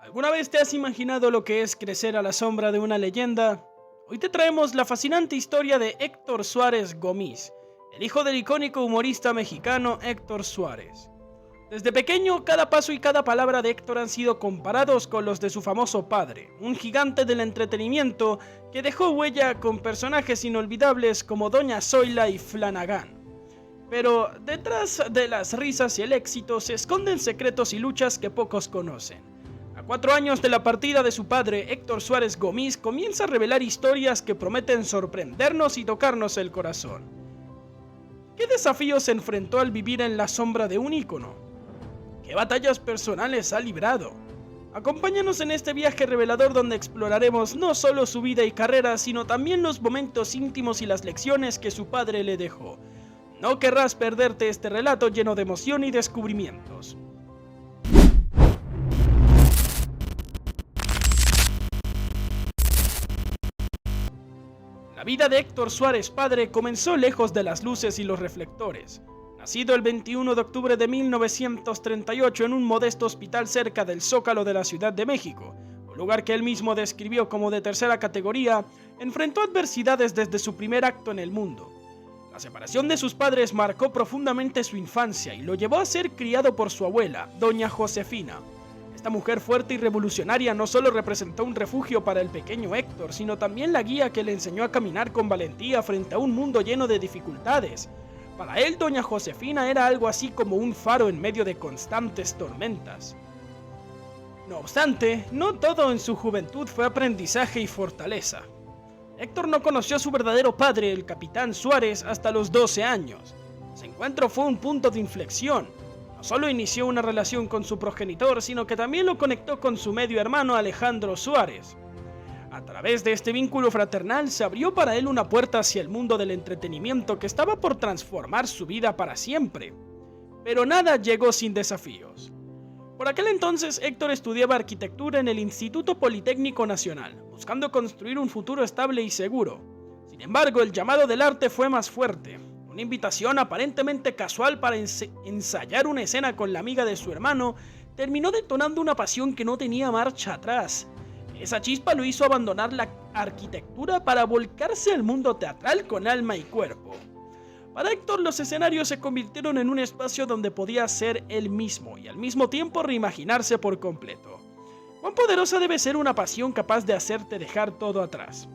¿Alguna vez te has imaginado lo que es crecer a la sombra de una leyenda? Hoy te traemos la fascinante historia de Héctor Suárez Gómez, el hijo del icónico humorista mexicano Héctor Suárez. Desde pequeño, cada paso y cada palabra de Héctor han sido comparados con los de su famoso padre, un gigante del entretenimiento que dejó huella con personajes inolvidables como Doña Zoila y Flanagan. Pero detrás de las risas y el éxito se esconden secretos y luchas que pocos conocen. A 4 años de la partida de su padre, Héctor Suárez Gómez comienza a revelar historias que prometen sorprendernos y tocarnos el corazón. ¿Qué desafíos se enfrentó al vivir en la sombra de un ícono? ¿Qué batallas personales ha librado? Acompáñanos en este viaje revelador donde exploraremos no solo su vida y carrera, sino también los momentos íntimos y las lecciones que su padre le dejó. No querrás perderte este relato lleno de emoción y descubrimientos. La vida de Héctor Suárez padre comenzó lejos de las luces y los reflectores. Nacido el 21 de octubre de 1938 en un modesto hospital cerca del Zócalo de la Ciudad de México, un lugar que él mismo describió como de tercera categoría, enfrentó adversidades desde su primer acto en el mundo. La separación de sus padres marcó profundamente su infancia y lo llevó a ser criado por su abuela, doña Josefina. Esta mujer fuerte y revolucionaria no solo representó un refugio para el pequeño Héctor, sino también la guía que le enseñó a caminar con valentía frente a un mundo lleno de dificultades. Para él, doña Josefina era algo así como un faro en medio de constantes tormentas. No obstante, no todo en su juventud fue aprendizaje y fortaleza. Héctor no conoció a su verdadero padre, el capitán Suárez, hasta los 12 años. Ese encuentro fue un punto de inflexión. No solo inició una relación con su progenitor, sino que también lo conectó con su medio hermano Alejandro Suárez. A través de este vínculo fraternal se abrió para él una puerta hacia el mundo del entretenimiento que estaba por transformar su vida para siempre. Pero nada llegó sin desafíos. Por aquel entonces Héctor estudiaba arquitectura en el Instituto Politécnico Nacional, buscando construir un futuro estable y seguro. Sin embargo, el llamado del arte fue más fuerte. Una invitación aparentemente casual para ensayar una escena con la amiga de su hermano terminó detonando una pasión que no tenía marcha atrás. Esa chispa lo hizo abandonar la arquitectura para volcarse al mundo teatral con alma y cuerpo. Para Héctor, los escenarios se convirtieron en un espacio donde podía ser él mismo y al mismo tiempo reimaginarse por completo. ¿Cuán poderosa debe ser una pasión capaz de hacerte dejar todo atrás?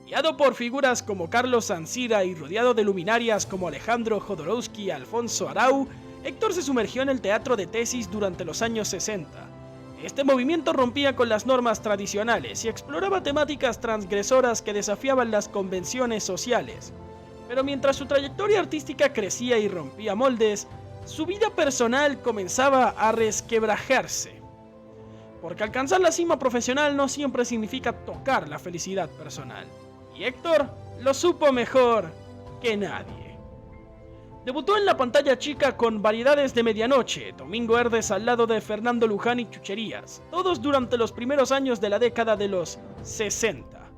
Guiado por figuras como Carlos Sansira y rodeado de luminarias como Alejandro Jodorowsky y Alfonso Arau, Héctor se sumergió en el teatro de tesis durante los años 60. Este movimiento rompía con las normas tradicionales y exploraba temáticas transgresoras que desafiaban las convenciones sociales. Pero mientras su trayectoria artística crecía y rompía moldes, su vida personal comenzaba a resquebrajarse. Porque alcanzar la cima profesional no siempre significa tocar la felicidad personal. Y Héctor lo supo mejor que nadie. Debutó en la pantalla chica con Variedades de Medianoche, Domingo Herdes al lado de Fernando Luján y Chucherías, todos durante los primeros años de la década de los 60.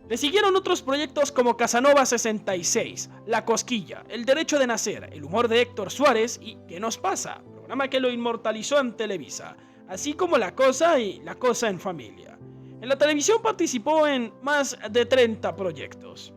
Le siguieron otros proyectos como Casanova 66, La Cosquilla, El Derecho de Nacer, El Humor de Héctor Suárez y ¿Qué nos pasa?, programa que lo inmortalizó en Televisa, así como La Cosa y La Cosa en Familia. En la televisión participó en más de 30 proyectos.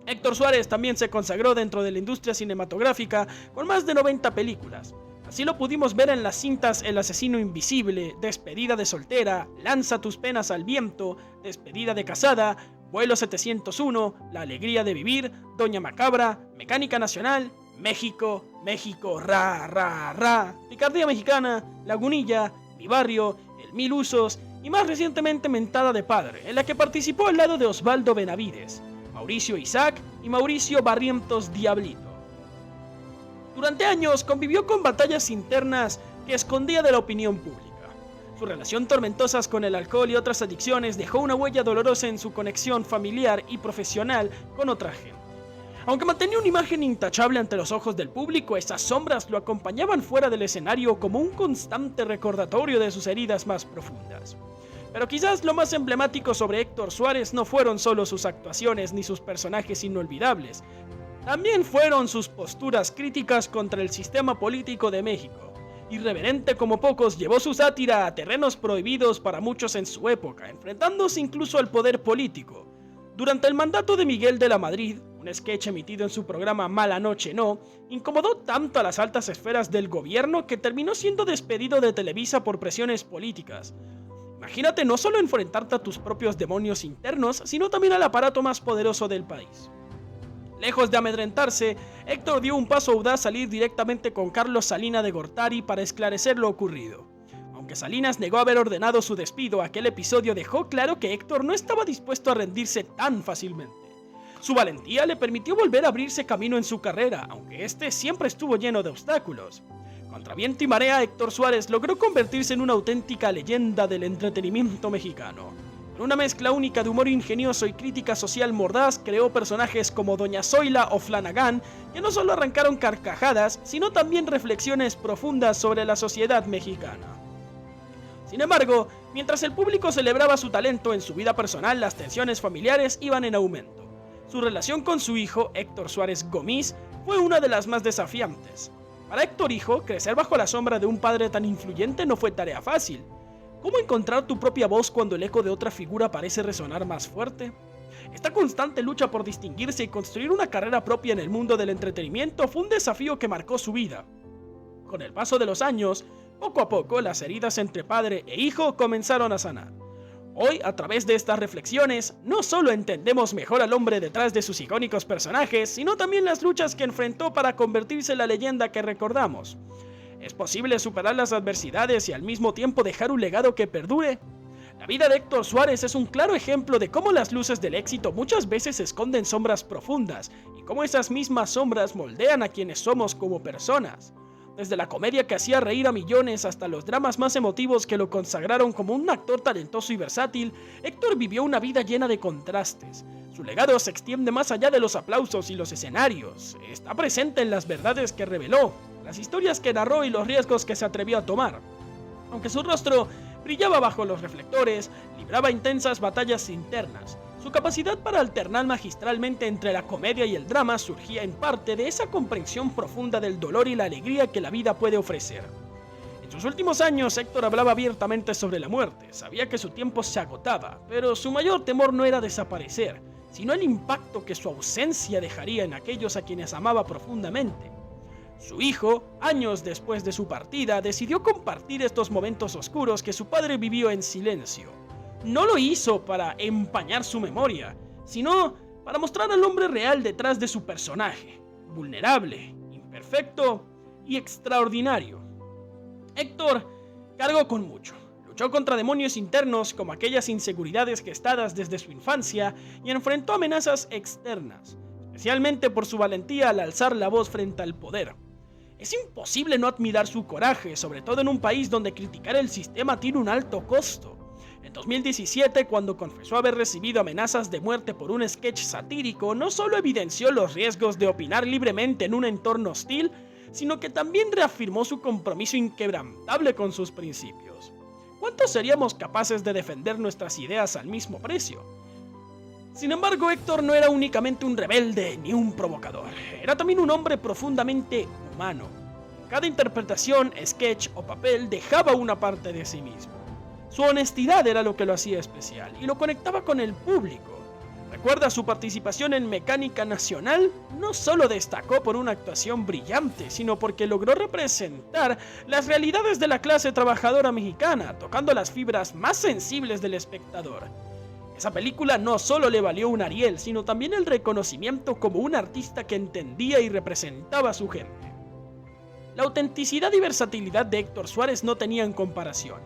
Héctor Suárez también se consagró dentro de la industria cinematográfica con más de 90 películas. Así lo pudimos ver en las cintas El Asesino Invisible, Despedida de Soltera, Lanza tus penas al viento, Despedida de Casada, Vuelo 701, La Alegría de Vivir, Doña Macabra, Mecánica Nacional, México, México, ra, ra, ra, Picardía Mexicana, Lagunilla, Mi Barrio, El Mil Usos y más recientemente Mentada de Padre, en la que participó al lado de Osvaldo Benavides, Mauricio Isaac y Mauricio Barrientos Diablito. Durante años convivió con batallas internas que escondía de la opinión pública. Su relación tormentosa con el alcohol y otras adicciones dejó una huella dolorosa en su conexión familiar y profesional con otra gente. Aunque mantenía una imagen intachable ante los ojos del público, esas sombras lo acompañaban fuera del escenario como un constante recordatorio de sus heridas más profundas. Pero quizás lo más emblemático sobre Héctor Suárez no fueron solo sus actuaciones ni sus personajes inolvidables, también fueron sus posturas críticas contra el sistema político de México Irreverente como pocos, llevó su sátira a terrenos prohibidos para muchos en su época, enfrentándose incluso al poder político. Durante el mandato de Miguel de la Madrid, un sketch emitido en su programa Mala Noche No, incomodó tanto a las altas esferas del gobierno que terminó siendo despedido de Televisa por presiones políticas. Imagínate no solo enfrentarte a tus propios demonios internos, sino también al aparato más poderoso del país. Lejos de amedrentarse, Héctor dio un paso audaz al ir directamente con Carlos Salinas de Gortari para esclarecer lo ocurrido. Aunque Salinas negó haber ordenado su despido, aquel episodio dejó claro que Héctor no estaba dispuesto a rendirse tan fácilmente. Su valentía le permitió volver a abrirse camino en su carrera, aunque este siempre estuvo lleno de obstáculos. Contra viento y marea, Héctor Suárez logró convertirse en una auténtica leyenda del entretenimiento mexicano. Con una mezcla única de humor ingenioso y crítica social mordaz, creó personajes como Doña Zoila o Flanagan, que no solo arrancaron carcajadas, sino también reflexiones profundas sobre la sociedad mexicana. Sin embargo, mientras el público celebraba su talento, en su vida personal las tensiones familiares iban en aumento. Su relación con su hijo, Héctor Suárez Gómez, fue una de las más desafiantes. Para Héctor hijo, crecer bajo la sombra de un padre tan influyente no fue tarea fácil. ¿Cómo encontrar tu propia voz cuando el eco de otra figura parece resonar más fuerte? Esta constante lucha por distinguirse y construir una carrera propia en el mundo del entretenimiento fue un desafío que marcó su vida. Con el paso de los años, poco a poco las heridas entre padre e hijo comenzaron a sanar. Hoy, a través de estas reflexiones, no solo entendemos mejor al hombre detrás de sus icónicos personajes, sino también las luchas que enfrentó para convertirse en la leyenda que recordamos. ¿Es posible superar las adversidades y al mismo tiempo dejar un legado que perdure? La vida de Héctor Suárez es un claro ejemplo de cómo las luces del éxito muchas veces esconden sombras profundas y cómo esas mismas sombras moldean a quienes somos como personas. Desde la comedia que hacía reír a millones hasta los dramas más emotivos que lo consagraron como un actor talentoso y versátil, Héctor vivió una vida llena de contrastes. Su legado se extiende más allá de los aplausos y los escenarios. Está presente en las verdades que reveló, las historias que narró y los riesgos que se atrevió a tomar. Aunque su rostro brillaba bajo los reflectores, libraba intensas batallas internas. Su capacidad para alternar magistralmente entre la comedia y el drama surgía en parte de esa comprensión profunda del dolor y la alegría que la vida puede ofrecer. En sus últimos años, Héctor hablaba abiertamente sobre la muerte. Sabía que su tiempo se agotaba, pero su mayor temor no era desaparecer, sino el impacto que su ausencia dejaría en aquellos a quienes amaba profundamente. Su hijo, años después de su partida, decidió compartir estos momentos oscuros que su padre vivió en silencio. No lo hizo para empañar su memoria, sino para mostrar al hombre real detrás de su personaje, vulnerable, imperfecto y extraordinario. Héctor cargó con mucho. Luchó contra demonios internos como aquellas inseguridades gestadas desde su infancia y enfrentó amenazas externas, especialmente por su valentía al alzar la voz frente al poder. Es imposible no admirar su coraje, sobre todo en un país donde criticar el sistema tiene un alto costo. En 2017, cuando confesó haber recibido amenazas de muerte por un sketch satírico, no solo evidenció los riesgos de opinar libremente en un entorno hostil, sino que también reafirmó su compromiso inquebrantable con sus principios. ¿Cuántos seríamos capaces de defender nuestras ideas al mismo precio? Sin embargo, Héctor no era únicamente un rebelde ni un provocador, era también un hombre profundamente humano. Cada interpretación, sketch o papel dejaba una parte de sí mismo. Su honestidad era lo que lo hacía especial y lo conectaba con el público. Recuerda su participación en Mecánica Nacional, no solo destacó por una actuación brillante, sino porque logró representar las realidades de la clase trabajadora mexicana, tocando las fibras más sensibles del espectador. Esa película no solo le valió un Ariel, sino también el reconocimiento como un artista que entendía y representaba a su gente. La autenticidad y versatilidad de Héctor Suárez no tenían comparación.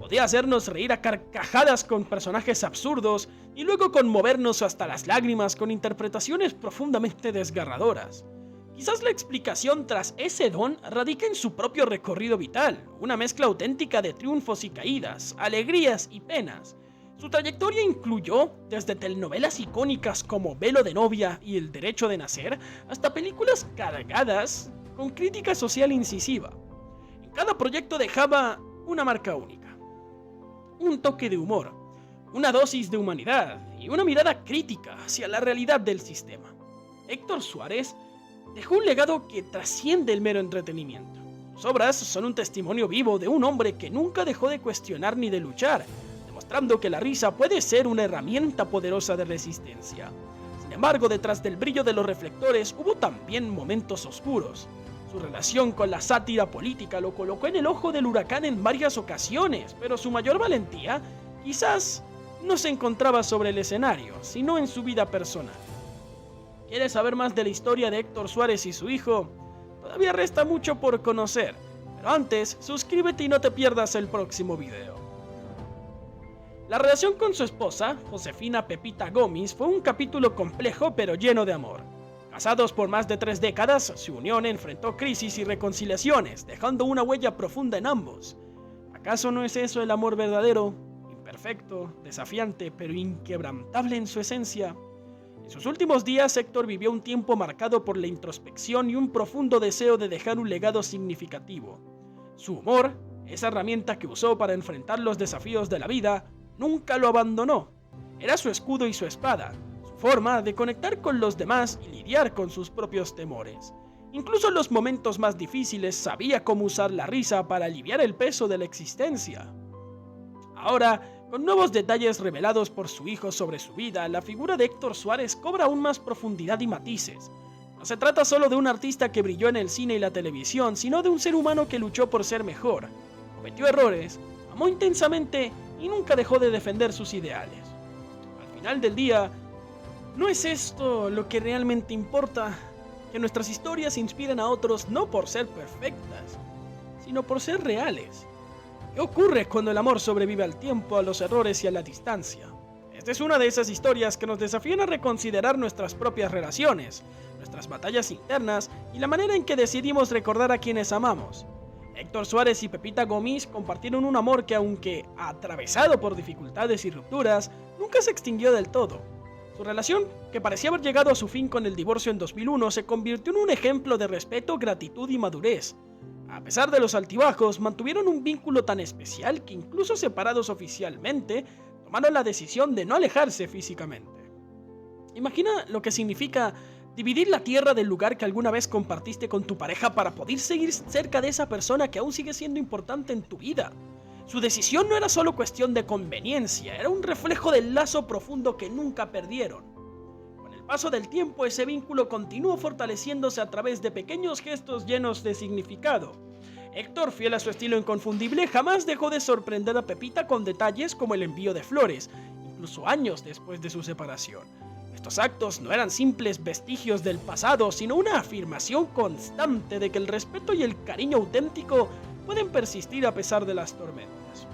Podía hacernos reír a carcajadas con personajes absurdos y luego conmovernos hasta las lágrimas con interpretaciones profundamente desgarradoras. Quizás la explicación tras ese don radica en su propio recorrido vital, una mezcla auténtica de triunfos y caídas, alegrías y penas. Su trayectoria incluyó desde telenovelas icónicas como Velo de novia y El derecho de nacer, hasta películas cargadas con crítica social incisiva. En cada proyecto dejaba una marca única. Un toque de humor, una dosis de humanidad y una mirada crítica hacia la realidad del sistema. Héctor Suárez dejó un legado que trasciende el mero entretenimiento. Sus obras son un testimonio vivo de un hombre que nunca dejó de cuestionar ni de luchar, demostrando que la risa puede ser una herramienta poderosa de resistencia. Sin embargo, detrás del brillo de los reflectores hubo también momentos oscuros. Su relación con la sátira política lo colocó en el ojo del huracán en varias ocasiones, pero su mayor valentía quizás no se encontraba sobre el escenario, sino en su vida personal. ¿Quieres saber más de la historia de Héctor Suárez y su hijo? Todavía resta mucho por conocer, pero antes, suscríbete y no te pierdas el próximo video. La relación con su esposa, Josefina Pepita Gomis, fue un capítulo complejo pero lleno de amor. Casados por más de 3 décadas, su unión enfrentó crisis y reconciliaciones, dejando una huella profunda en ambos. ¿Acaso no es eso el amor verdadero? Imperfecto, desafiante, pero inquebrantable en su esencia. En sus últimos días, Héctor vivió un tiempo marcado por la introspección y un profundo deseo de dejar un legado significativo. Su humor, esa herramienta que usó para enfrentar los desafíos de la vida, nunca lo abandonó. Era su escudo y su espada, su forma de conectar con los demás y lidiar con sus propios temores. Incluso en los momentos más difíciles sabía cómo usar la risa para aliviar el peso de la existencia. Ahora, con nuevos detalles revelados por su hijo sobre su vida, la figura de Héctor Suárez cobra aún más profundidad y matices. No se trata solo de un artista que brilló en el cine y la televisión, sino de un ser humano que luchó por ser mejor. Cometió errores, amó intensamente y nunca dejó de defender sus ideales. Al final del día, ¿no es esto lo que realmente importa? Que nuestras historias inspiren a otros no por ser perfectas, sino por ser reales. ¿Qué ocurre cuando el amor sobrevive al tiempo, a los errores y a la distancia? Esta es una de esas historias que nos desafían a reconsiderar nuestras propias relaciones, nuestras batallas internas y la manera en que decidimos recordar a quienes amamos. Héctor Suárez y Pepita Gomis compartieron un amor que, aunque atravesado por dificultades y rupturas, nunca se extinguió del todo. Su relación, que parecía haber llegado a su fin con el divorcio en 2001, se convirtió en un ejemplo de respeto, gratitud y madurez. A pesar de los altibajos, mantuvieron un vínculo tan especial que incluso separados oficialmente, tomaron la decisión de no alejarse físicamente. Imagina lo que significa dividir la tierra del lugar que alguna vez compartiste con tu pareja para poder seguir cerca de esa persona que aún sigue siendo importante en tu vida. Su decisión no era solo cuestión de conveniencia, era un reflejo del lazo profundo que nunca perdieron. Con el paso del tiempo, ese vínculo continuó fortaleciéndose a través de pequeños gestos llenos de significado. Héctor, fiel a su estilo inconfundible, jamás dejó de sorprender a Pepita con detalles como el envío de flores, incluso años después de su separación. Estos actos no eran simples vestigios del pasado, sino una afirmación constante de que el respeto y el cariño auténtico pueden persistir a pesar de las tormentas.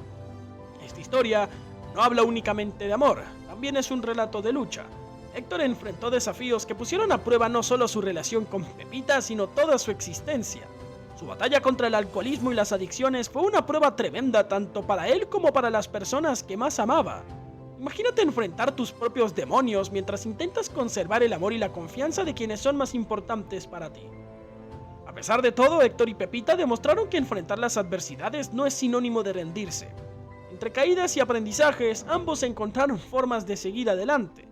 Esta historia no habla únicamente de amor, también es un relato de lucha. Héctor enfrentó desafíos que pusieron a prueba no solo su relación con Pepita, sino toda su existencia. Su batalla contra el alcoholismo y las adicciones fue una prueba tremenda tanto para él como para las personas que más amaba. Imagínate enfrentar tus propios demonios mientras intentas conservar el amor y la confianza de quienes son más importantes para ti. A pesar de todo, Héctor y Pepita demostraron que enfrentar las adversidades no es sinónimo de rendirse. Entre caídas y aprendizajes, ambos encontraron formas de seguir adelante.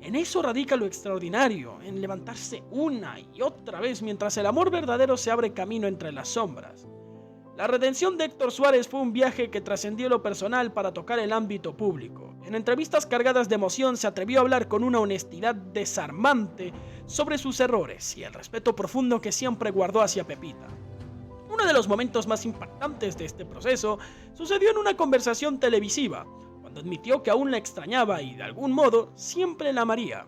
En eso radica lo extraordinario, en levantarse una y otra vez mientras el amor verdadero se abre camino entre las sombras. La redención de Héctor Suárez fue un viaje que trascendió lo personal para tocar el ámbito público. En entrevistas cargadas de emoción se atrevió a hablar con una honestidad desarmante sobre sus errores y el respeto profundo que siempre guardó hacia Pepita. Uno de los momentos más impactantes de este proceso sucedió en una conversación televisiva, cuando admitió que aún la extrañaba y, de algún modo, siempre la amaría.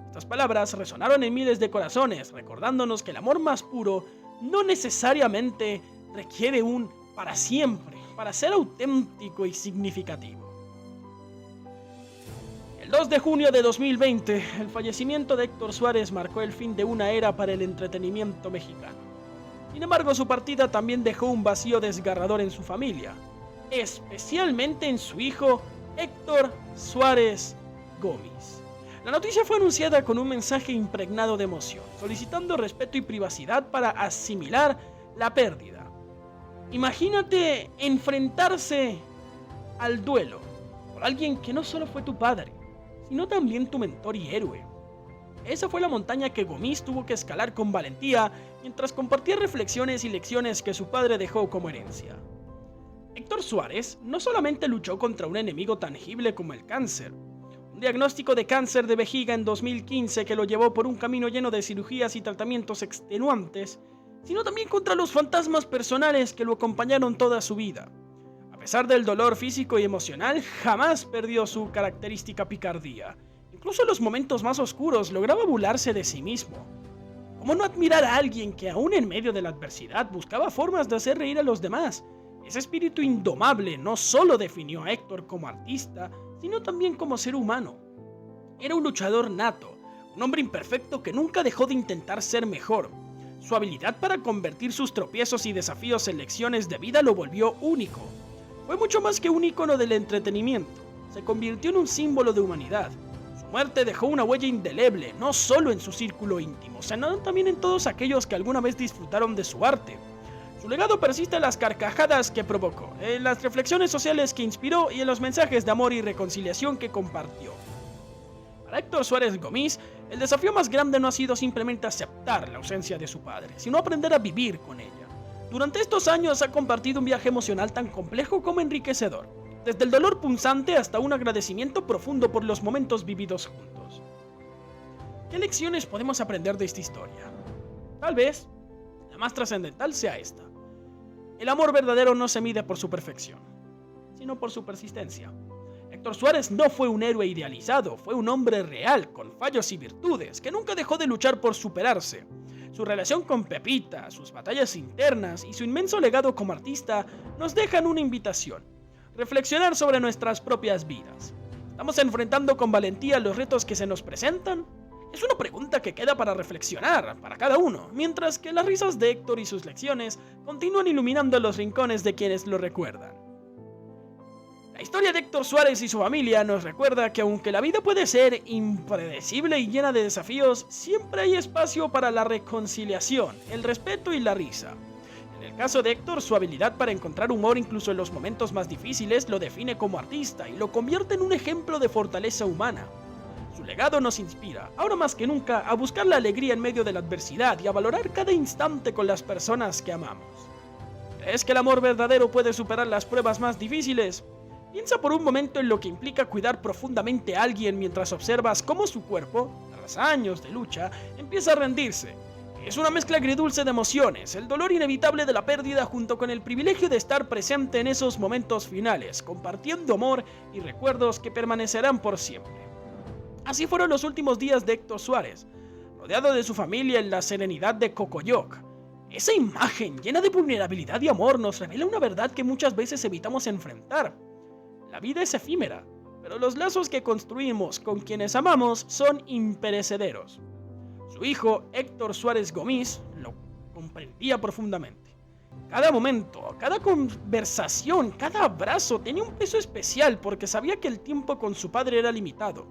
Estas palabras resonaron en miles de corazones, recordándonos que el amor más puro no necesariamente requiere un para siempre, para ser auténtico y significativo. El 2 de junio de 2020, el fallecimiento de Héctor Suárez marcó el fin de una era para el entretenimiento mexicano. Sin embargo, su partida también dejó un vacío desgarrador en su familia, especialmente en su hijo Héctor Suárez Gomis. La noticia fue anunciada con un mensaje impregnado de emoción, solicitando respeto y privacidad para asimilar la pérdida. Imagínate enfrentarse al duelo por alguien que no solo fue tu padre, sino también tu mentor y héroe. Esa fue la montaña que Gomis tuvo que escalar con valentía mientras compartía reflexiones y lecciones que su padre dejó como herencia. Héctor Suárez no solamente luchó contra un enemigo tangible como el cáncer, un diagnóstico de cáncer de vejiga en 2015 que lo llevó por un camino lleno de cirugías y tratamientos extenuantes, sino también contra los fantasmas personales que lo acompañaron toda su vida. A pesar del dolor físico y emocional, jamás perdió su característica picardía. Incluso en los momentos más oscuros lograba burlarse de sí mismo. ¿Cómo no admirar a alguien que aún en medio de la adversidad buscaba formas de hacer reír a los demás? Ese espíritu indomable no solo definió a Héctor como artista, sino también como ser humano. Era un luchador nato, un hombre imperfecto que nunca dejó de intentar ser mejor. Su habilidad para convertir sus tropiezos y desafíos en lecciones de vida lo volvió único. Fue mucho más que un ícono del entretenimiento, se convirtió en un símbolo de humanidad. Su muerte dejó una huella indeleble, no solo en su círculo íntimo, sino también en todos aquellos que alguna vez disfrutaron de su arte. Su legado persiste en las carcajadas que provocó, en las reflexiones sociales que inspiró y en los mensajes de amor y reconciliación que compartió. Para Héctor Suárez Gomis, el desafío más grande no ha sido simplemente aceptar la ausencia de su padre, sino aprender a vivir con ella. Durante estos años ha compartido un viaje emocional tan complejo como enriquecedor, desde el dolor punzante hasta un agradecimiento profundo por los momentos vividos juntos. ¿Qué lecciones podemos aprender de esta historia? Tal vez la más trascendental sea esta. El amor verdadero no se mide por su perfección, sino por su persistencia. Héctor Suárez no fue un héroe idealizado, fue un hombre real, con fallos y virtudes, que nunca dejó de luchar por superarse. Su relación con Pepita, sus batallas internas y su inmenso legado como artista nos dejan una invitación: reflexionar sobre nuestras propias vidas. ¿Estamos enfrentando con valentía los retos que se nos presentan? Es una pregunta que queda para reflexionar, para cada uno, mientras que las risas de Héctor y sus lecciones continúan iluminando los rincones de quienes lo recuerdan. La historia de Héctor Suárez y su familia nos recuerda que aunque la vida puede ser impredecible y llena de desafíos, siempre hay espacio para la reconciliación, el respeto y la risa. En el caso de Héctor, su habilidad para encontrar humor incluso en los momentos más difíciles lo define como artista y lo convierte en un ejemplo de fortaleza humana. Su legado nos inspira, ahora más que nunca, a buscar la alegría en medio de la adversidad y a valorar cada instante con las personas que amamos. ¿Crees que el amor verdadero puede superar las pruebas más difíciles? Piensa por un momento en lo que implica cuidar profundamente a alguien mientras observas cómo su cuerpo, tras años de lucha, empieza a rendirse. Es una mezcla agridulce de emociones, el dolor inevitable de la pérdida junto con el privilegio de estar presente en esos momentos finales, compartiendo amor y recuerdos que permanecerán por siempre. Así fueron los últimos días de Héctor Suárez, rodeado de su familia en la serenidad de Cocoyoc. Esa imagen llena de vulnerabilidad y amor nos revela una verdad que muchas veces evitamos enfrentar. La vida es efímera, pero los lazos que construimos con quienes amamos son imperecederos. Su hijo, Héctor Suárez Gomis, lo comprendía profundamente. Cada momento, cada conversación, cada abrazo tenía un peso especial porque sabía que el tiempo con su padre era limitado.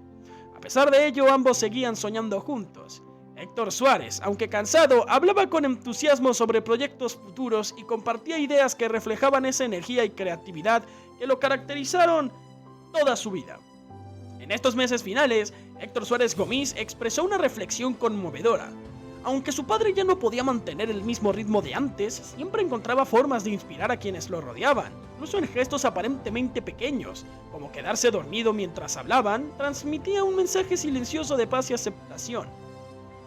A pesar de ello, ambos seguían soñando juntos. Héctor Suárez, aunque cansado, hablaba con entusiasmo sobre proyectos futuros y compartía ideas que reflejaban esa energía y creatividad que lo caracterizaron toda su vida. En estos meses finales, Héctor Suárez Gomis expresó una reflexión conmovedora. Aunque su padre ya no podía mantener el mismo ritmo de antes, siempre encontraba formas de inspirar a quienes lo rodeaban, incluso en gestos aparentemente pequeños, como quedarse dormido mientras hablaban, transmitía un mensaje silencioso de paz y aceptación.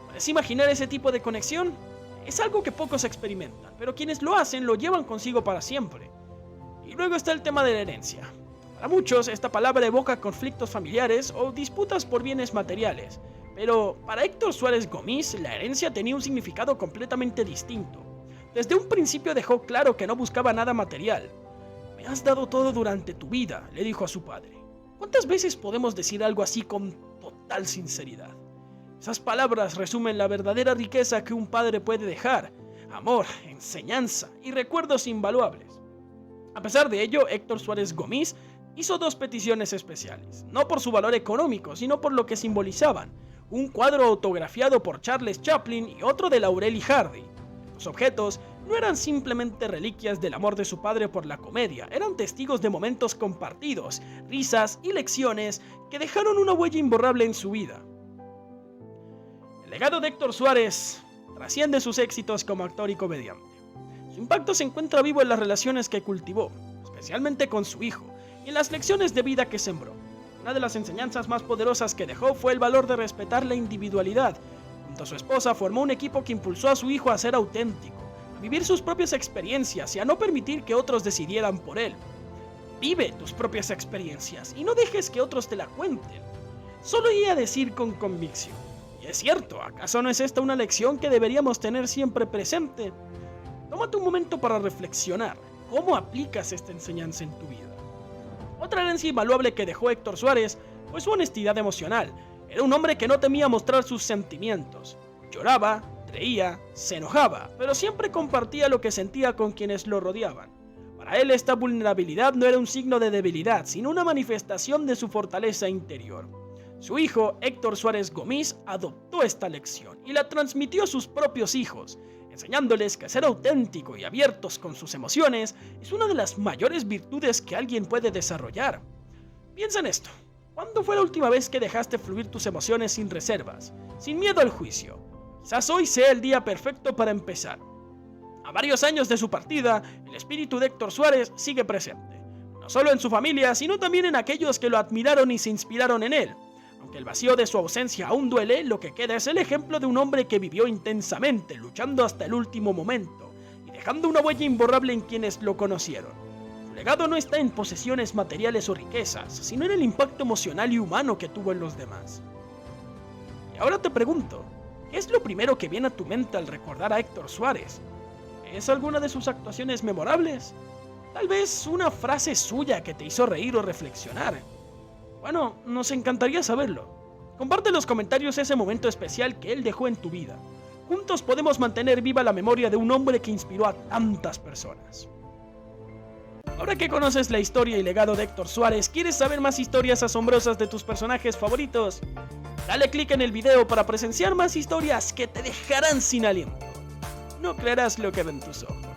¿Puedes imaginar ese tipo de conexión? Es algo que pocos experimentan, pero quienes lo hacen lo llevan consigo para siempre. Y luego está el tema de la herencia. Para muchos, esta palabra evoca conflictos familiares o disputas por bienes materiales, pero para Héctor Suárez Gomis, la herencia tenía un significado completamente distinto. Desde un principio dejó claro que no buscaba nada material. «Me has dado todo durante tu vida», le dijo a su padre. ¿Cuántas veces podemos decir algo así con total sinceridad? Esas palabras resumen la verdadera riqueza que un padre puede dejar: amor, enseñanza y recuerdos invaluables. A pesar de ello, Héctor Suárez Gomis hizo dos peticiones especiales, no por su valor económico, sino por lo que simbolizaban: un cuadro autografiado por Charles Chaplin y otro de Laurel y Hardy. Los objetos no eran simplemente reliquias del amor de su padre por la comedia, eran testigos de momentos compartidos, risas y lecciones que dejaron una huella imborrable en su vida. El legado de Héctor Suárez trasciende sus éxitos como actor y comediante. Su impacto se encuentra vivo en las relaciones que cultivó, especialmente con su hijo, y en las lecciones de vida que sembró. Una de las enseñanzas más poderosas que dejó fue el valor de respetar la individualidad. Junto a su esposa formó un equipo que impulsó a su hijo a ser auténtico, a vivir sus propias experiencias y a no permitir que otros decidieran por él. Vive tus propias experiencias y no dejes que otros te la cuenten. Solo iba a decir con convicción. Y es cierto, ¿acaso no es esta una lección que deberíamos tener siempre presente? Tómate un momento para reflexionar. ¿Cómo aplicas esta enseñanza en tu vida? Otra herencia invaluable que dejó Héctor Suárez fue su honestidad emocional. Era un hombre que no temía mostrar sus sentimientos. Lloraba, reía, se enojaba, pero siempre compartía lo que sentía con quienes lo rodeaban. Para él esta vulnerabilidad no era un signo de debilidad, sino una manifestación de su fortaleza interior. Su hijo, Héctor Suárez Gómez, adoptó esta lección y la transmitió a sus propios hijos, enseñándoles que ser auténtico y abiertos con sus emociones es una de las mayores virtudes que alguien puede desarrollar. Piensa en esto. ¿Cuándo fue la última vez que dejaste fluir tus emociones sin reservas, sin miedo al juicio? Quizás hoy sea el día perfecto para empezar. A varios años de su partida, el espíritu de Héctor Suárez sigue presente, no solo en su familia, sino también en aquellos que lo admiraron y se inspiraron en él. Aunque el vacío de su ausencia aún duele, lo que queda es el ejemplo de un hombre que vivió intensamente, luchando hasta el último momento, y dejando una huella imborrable en quienes lo conocieron. Su legado no está en posesiones materiales o riquezas, sino en el impacto emocional y humano que tuvo en los demás. Y ahora te pregunto, ¿qué es lo primero que viene a tu mente al recordar a Héctor Suárez? ¿Es alguna de sus actuaciones memorables? Tal vez una frase suya que te hizo reír o reflexionar. Bueno, nos encantaría saberlo. Comparte en los comentarios ese momento especial que él dejó en tu vida. Juntos podemos mantener viva la memoria de un hombre que inspiró a tantas personas. Ahora que conoces la historia y legado de Héctor Suárez, ¿quieres saber más historias asombrosas de tus personajes favoritos? Dale click en el video para presenciar más historias que te dejarán sin aliento. No creerás lo que ven tus ojos.